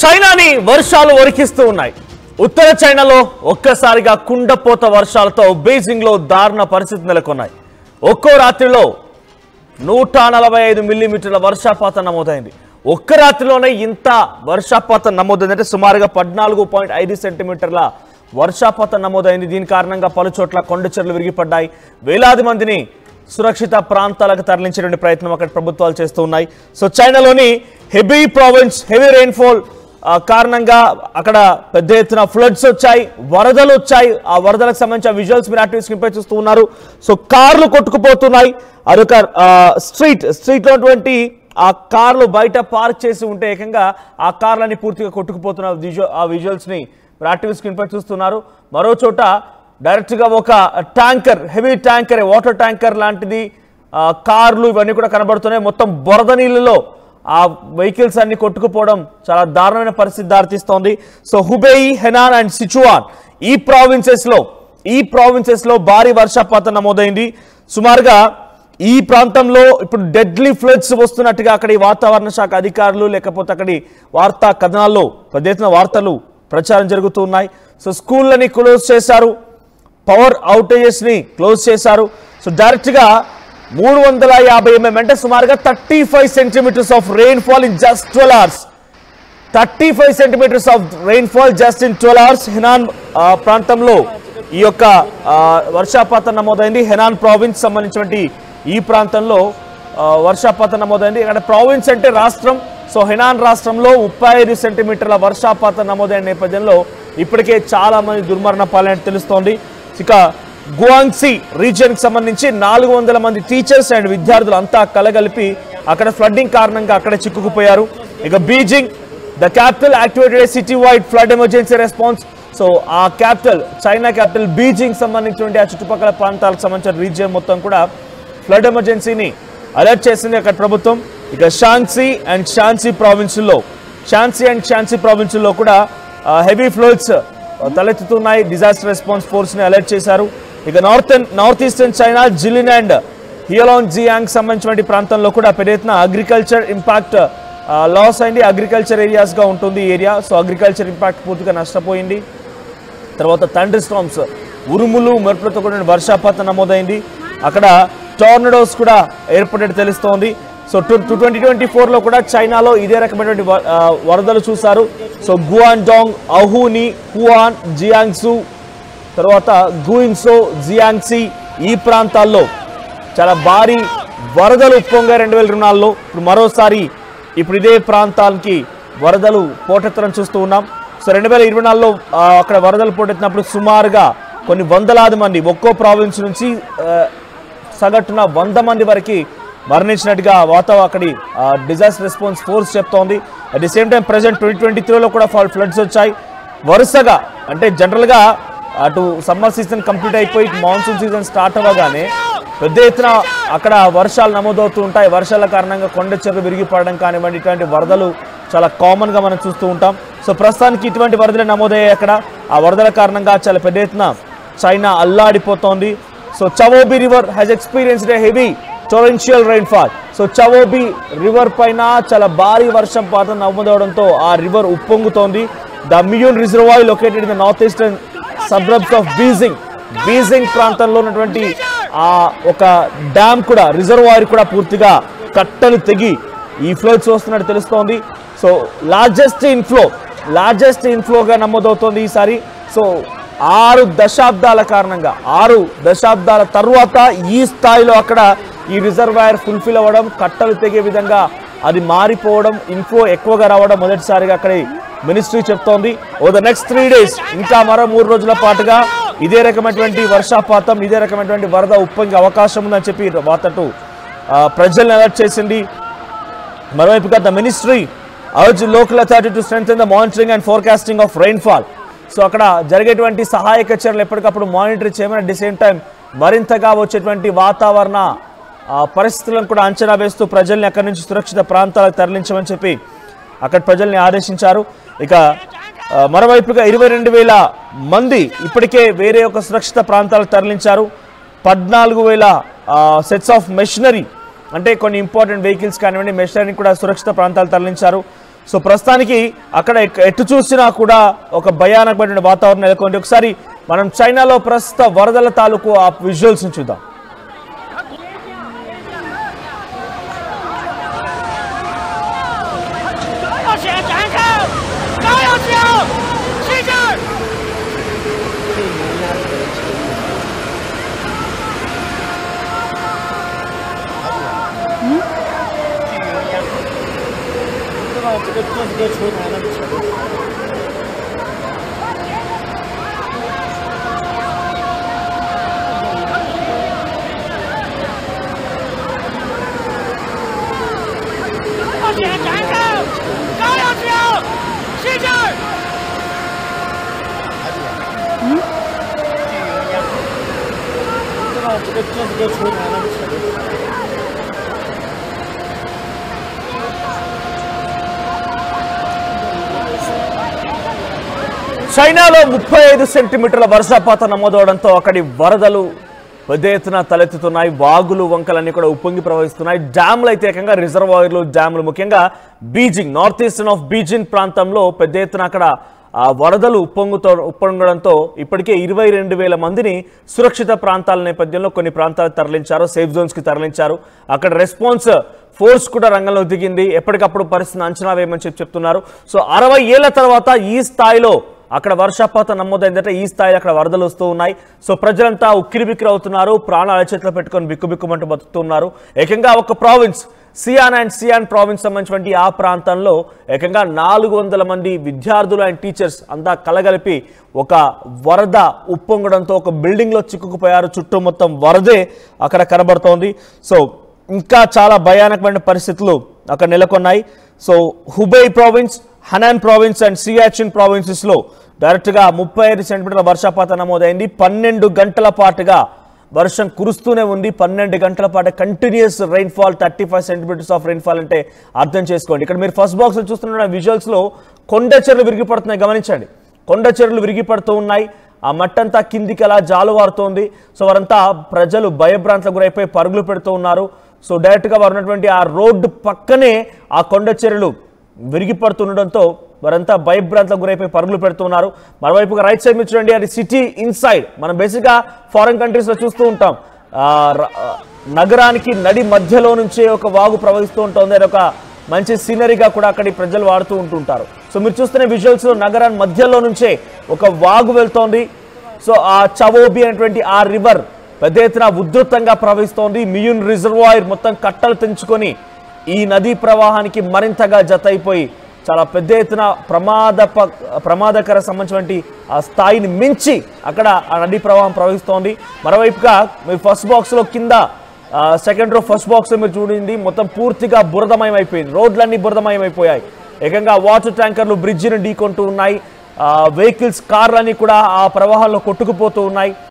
చైనాని వర్షాలు వరికిస్తూ ఉన్నాయి. ఉత్తర చైనాలో ఒక్కసారిగా కుండపోత వర్షాలతో బీజింగ్ లో దారుణ పరిస్థితులు నెలకొన్నాయి. ఒక్కో రాత్రిలో 145 మిల్లీమీటర్ల వర్షపాతం నమోదైంది. ఒక్క రాత్రిలోనే ఇంత వర్షపాతం నమోదైందంటే సుమారుగా 14.5 సెంటీమీటర్ల వర్షపాతం నమోదైంది. దీని కారణంగా పలు చోట్ల కొండ చర్యలు విరిగిపడ్డాయి. వేలాది మందిని సురక్షిత ప్రాంతాలకు తరలించే ప్రయత్నం అక్కడ ప్రభుత్వాలు చేస్తూ ఉన్నాయి. సో చైనాలోని హెబీ ప్రావిన్స్ హెవీ రెయిన్ఫాల్ కారణంగా అక్కడ పెద్ద ఎత్తున ఫ్లడ్స్ వచ్చాయి, వరదలు వచ్చాయి. ఆ వరదలకు సంబంధించిన విజువల్స్ మీరు యాక్టివ్స్ చూస్తూ ఉన్నారు. సో కార్లు కొట్టుకుపోతున్నాయి. అదొక స్ట్రీట్ ఉన్నటువంటి ఆ కార్లు బయట పార్క్ చేసి ఉంటే ఏకంగా ఆ కార్లని పూర్తిగా కొట్టుకుపోతున్న ఆ విజువల్స్ ని యాక్టివ్స్ చూస్తున్నారు. మరో చోట డైరెక్ట్ గా ఒక tanker, heavy tanker, water tanker లాంటిది, కార్లు ఇవన్నీ కూడా కనబడుతున్నాయి. మొత్తం బురద నీళ్ళలో ఆ వెహికల్స్ అన్ని కొట్టుకుపోవడం చాలా దారుణమైన పరిస్థితి దారితీస్తోంది. సో హుబేయి, హెనాన్ అండ్ సిచువాన్ ఈ ప్రావిన్సెస్ లో భారీ వర్షపాతం నమోదైంది. సుమారుగా ఈ ప్రాంతంలో ఇప్పుడు డెడ్లీ ఫ్లడ్స్ వస్తున్నట్టుగా అక్కడి వాతావరణ శాఖ అధికారులు లేకపోతే అక్కడి వార్తా కథనాల్లో పెద్ద ఎత్తున వార్తలు ప్రచారం జరుగుతూ ఉన్నాయి. సో స్కూళ్ళని క్లోజ్ చేశారు, పవర్ అవుటేజెస్ ని క్లోజ్ చేశారు. సో డైరెక్ట్ గా 350 mm అంటే సుమారుగా 35 centimetres of rainfall in just 12 hours. 35 centimetres of rainfall just in 12 hours. Henan ప్రాంతంలో ఈ యొక్క వర్షపాతం నమోదైంది. హెనాన్ ప్రావిన్స్ సంబంధించినటువంటి ఈ ప్రాంతంలో వర్షపాతం నమోదైంది. ఇక్కడ ప్రావిన్స్ అంటే రాష్ట్రం. సో హెనాన్ రాష్ట్రంలో 35 సెంటీమీటర్ల వర్షపాతం నమోదైన నేపథ్యంలో ఇప్పటికే చాలా మంది దుర్మరణ పాలైనట్టు తెలుస్తోంది. ఇక గువాంగ్సీ రీజియన్ కి సంబంధించి 400 మంది టీచర్స్ అండ్ విద్యార్థులు అంతా కలగలిపి అక్కడ ఫ్లడ్డింగ్ కారణంగా అక్కడ చిక్కుకుపోయారు. ఇక Beijing the capital activated city wide flood emergency response. So ఆ క్యాపిటల్, చైనా క్యాపిటల్ బీజింగ్ సంబంధించినటువంటి ఆ చుట్టుపక్కల ప్రాంతాలకు సంబంధించిన రీజియన్ మొత్తం కూడా ఫ్లడ్ ఎమర్జెన్సీని అలర్ట్ చేసింది అక్కడ ప్రభుత్వం. ఇక షాన్సీ అండ్ షాన్సీ ప్రావిన్సుల్లో కూడా హెవీ ఫ్లడ్స్ తలెత్తుతున్నాయి. డిజాస్టర్ రెస్పాన్స్ ఫోర్స్ ని అలర్ట్ చేశారు. ఇక north eastern China Jilin and Heilongjiang సంబంధించిన ప్రాంతంలో కూడా పెద్ద ఎత్తున అగ్రికల్చర్ ఇంపాక్ట్ లాస్ అయింది. అగ్రికల్చర్ ఏరియాస్ గా ఉంటుంది ఈ ఏరియా. సో అగ్రికల్చర్ ఇంపాక్ట్ పూర్తిగా నష్టపోయింది. తర్వాత థండర్ స్టార్మ్స్, ఉరుములు మెరుపులతో కూడిన వర్షపాతం నమోదైంది. అక్కడ టోర్నడోస్ కూడా ఏర్పడినట్టు తెలుస్తోంది. సో 2024లో కూడా చైనాలో ఇదే రకమైనటువంటి వరదలు చూశారు. సో గువాండాంగ్, అహూని, హువాన్, జియాంగ్సు, తర్వాత గుయింగ్సో, జియాంగ్సీ ఈ ప్రాంతాల్లో చాలా భారీ వరదలు ఉప్పొంగా 2024లో. ఇప్పుడు మరోసారి ఇప్పుడు ఇదే ప్రాంతాలకి వరదలు పోటెత్తడం చూస్తూ ఉన్నాం. సో 2024లో అక్కడ వరదలు పోటెత్తినప్పుడు సుమారుగా కొన్ని వందలాది మంది ఒక్కో ప్రావిన్స్ నుంచి సగటున 100 మంది వరకు మరణించినట్టుగా అక్కడి డిజాస్టర్ రెస్పాన్స్ ఫోర్స్ చెప్తోంది. At the same time present 2023లో కూడా ఫ్లడ్స్ వచ్చాయి వరుసగా. అంటే జనరల్గా అటు సమ్మర్ సీజన్ కంప్లీట్ అయిపోయి మాన్సూన్ సీజన్ స్టార్ట్ అవ్వగానే పెద్ద ఎత్తున అక్కడ వర్షాలు నమోదవుతూ ఉంటాయి. వర్షాల కారణంగా కొండ చెరువులు విరిగిపడడం కానివ్వండి, ఇటువంటి వరదలు చాలా కామన్గా మనం చూస్తూ ఉంటాం. సో ప్రస్తుతానికి ఇటువంటి వరదలు నమోదయ్యాయి అక్కడ. ఆ వరదల కారణంగా చాలా పెద్ద ఎత్తున చైనా అల్లాడిపోతోంది. So Chaobai river has experienced a heavy torrential rainfall. So Chaobai river పైన చాలా భారీ వర్షపాతం నమోదవడంతో ఆ రివర్ ఉప్పొంగుతోంది. The Miyun reservoir located in the north eastern suburbs of Beijing ప్రాంతంలో ఉన్నటువంటి ఆ ఒక డ్యామ్ కూడా, రిజర్వాయర్ కూడా పూర్తిగా కట్టలు తెగి ఈ ఫ్లడ్స్ వస్తున్నట్టు తెలుస్తోంది. సో లార్జెస్ట్ ఇన్ఫ్లోగా నమోదవుతోంది ఈసారి. సో 6 దశాబ్దాల తర్వాత ఈ స్థాయిలో అక్కడ ఈ రిజర్వాయర్ ఫుల్ఫిల్ అవ్వడం, కట్టలు తెగే విధంగా అది మారిపోవడం, ఇన్ఫ్లో ఎక్కువగా రావడం మొదటిసారిగా అక్కడ మినిస్ట్రీ చెప్తోంది. ద నెక్స్ట్ 3 days ఇంకా మరో 3 రోజుల పాటుగా ఇదే రకమైనటువంటి వర్షపాతం, ఇదే రకమైనటువంటి వరద ఉప్పొంగే అవకాశం ఉందని చెప్పి వార్తటు ప్రజల్ని అలర్ట్ చేసింది. మరోవైపుగా the ministry urge local authority to strengthen the monitoring and forecasting of rainfall. So అక్కడ జరిగేటువంటి సహాయక చర్యలు ఎప్పటికప్పుడు మానిటర్ చేయమని, అట్ ది సేమ్ టైం మరింతగా వచ్చేటువంటి వాతావరణ పరిస్థితులను కూడా అంచనా వేస్తూ ప్రజల్ని అక్కడి నుంచి సురక్షిత ప్రాంతాలకు తరలించమని చెప్పి అక్కడ ప్రజల్ని ఆదేశించారు. ఇక మరోవైపుగా 22,000 మంది ఇప్పటికే వేరే ఒక సురక్షిత ప్రాంతాలకు తరలించారు. 14,000 సెట్స్ ఆఫ్ మెషినరీ, అంటే కొన్ని ఇంపార్టెంట్ వెహికల్స్ కానివ్వండి, మెషినరీ కూడా సురక్షిత ప్రాంతాలు తరలించారు. సో ప్రస్తుతానికి అక్కడ ఎటు చూసినా కూడా ఒక భయానకమైన వాతావరణం నెలకొంది. ఒకసారి మనం చైనాలో ప్రస్తుత వరదల తాలూకు ఆ విజువల్స్ చూద్దాం. చైనాలో 35 సెంటీమీటర్ల వర్షపాతం నమోదవడంతో అక్కడి వరదలు పెద్ద ఎత్తున తలెత్తుతున్నాయి. వాగులు వంకలన్నీ కూడా ఉప్పొంగి ప్రవహిస్తున్నాయి. డ్యాములు అయితే ఏకంగా రిజర్వాయర్లు, డ్యాములు ముఖ్యంగా Beijing, north eastern of Beijing ప్రాంతంలో పెద్ద ఎత్తున అక్కడ వరదలు ఉప్పొంగడంతో ఇప్పటికే 22,000 మందిని సురక్షిత ప్రాంతాల నేపథ్యంలో కొన్ని ప్రాంతాలకు తరలించారు, సేఫ్ జోన్స్ కి తరలించారు. అక్కడ రెస్పాన్స్ ఫోర్స్ కూడా రంగంలో దిగింది. ఎప్పటికప్పుడు పరిస్థితిని అంచనా వేయమని చెప్తున్నారు. సో 60 ఏళ్ల తర్వాత ఈ స్థాయిలో అక్కడ వర్షపాతం నమోదైందంటే ఈ స్థాయిలో అక్కడ వరదలు వస్తూ ఉన్నాయి. సో ప్రజలంతా ఉక్కిరిబిక్కిరి అవుతున్నారు, ప్రాణాల చేతిలో పెట్టుకొని బిక్కుబిక్కుమంటూ బతుకుతున్నారు. ఏకంగా ఒక ప్రావిన్స్ సియాన్ ప్రావిన్స్ సంబంధించినటువంటి ఆ ప్రాంతంలో ఏకంగా 400 మంది విద్యార్థులు అండ్ టీచర్స్ అంతా కలగలిపి ఒక వరద ఉప్పొంగడంతో ఒక బిల్డింగ్లో చిక్కుకుపోయారు. చుట్టూ మొత్తం వరదే అక్కడ కనబడుతోంది. సో ఇంకా చాలా భయానకమైన పరిస్థితులు అక్కడ నెలకొన్నాయి. So Hubei province, Henan province and Sichuan ప్రావిన్సెస్లో డైరెక్ట్గా 35 సెంటీమీటర్ల వర్షపాతం నమోదైంది. 12 గంటల పాటుగా వర్షం కురుస్తూనే ఉంది. 12 గంటల పాటు continuous rainfall, 35 centimetres of rainfall అంటే అర్థం చేసుకోండి. ఇక్కడ మీరు ఫస్ట్ బాక్స్లో చూస్తున్న విజువల్స్లో కొండ చెరువులు విరిగిపడుతున్నాయి, గమనించండి. కొండ చెరువులు విరిగిపడుతూ ఉన్నాయి. ఆ మట్టంతా కిందికి అలా జాలువారుతోంది. సో వారంతా ప్రజలు భయభ్రాంతులకు గురైపోయి పరుగులు పెడుతూ ఉన్నారు. సో డైరెక్ట్గా వారు ఉన్నటువంటి ఆ రోడ్డు పక్కనే ఆ కొండ చెరువులు విరిగిపడుతుండడంతో వారంతా భయభ్రాంతులకు గురైపోయి పరుగులు పెడుతున్నారు. మరోవైపుగా రైట్ సైడ్ మీద చూడండి, అది సిటీ ఇన్సైడ్. మనం బేసిక్గా ఫారెన్ కంట్రీస్లో చూస్తూ ఉంటాం, నగరానికి నడి మధ్యలో నుంచే ఒక వాగు ప్రవహిస్తూ ఉంటుంది. అది ఒక మంచి సీనరీగా కూడా అక్కడి ప్రజలు వాడుతూ ఉంటుంటారు. సో మీరు చూస్తున్న విజువల్స్ లో నగరాన్ని మధ్యలో నుంచే ఒక వాగు వెళ్తోంది. సో ఆ చవోబి అనేటువంటి ఆ రివర్ పెద్ద ఎత్తున ఉధృతంగా ప్రవహిస్తోంది. మియున్ రిజర్వాయర్ మొత్తం కట్టలు తెంచుకొని ఈ నదీ ప్రవాహానికి మరింతగా జతైపోయి చాలా పెద్ద ఎత్తున ప్రమాదకర సంబంధించినటువంటి ఆ స్థాయిని మించి అక్కడ ఆ నదీ ప్రవాహం ప్రవహిస్తోంది. మరోవైపుగా మీరు ఫస్ట్ బాక్స్లో కింద సెకండ్ రో ఫస్ట్ బాక్స్ మీరు చూడండి, మొత్తం పూర్తిగా బురదమయం అయిపోయింది. రోడ్లన్నీ బురదమయం అయిపోయాయి. ఏకంగా వాటర్ ట్యాంకర్లు బ్రిడ్జిని ఢీకొంటూ ఉన్నాయి. వెహికల్స్, కార్లన్నీ కూడా ఆ ప్రవాహాల్లో కొట్టుకుపోతూ ఉన్నాయి.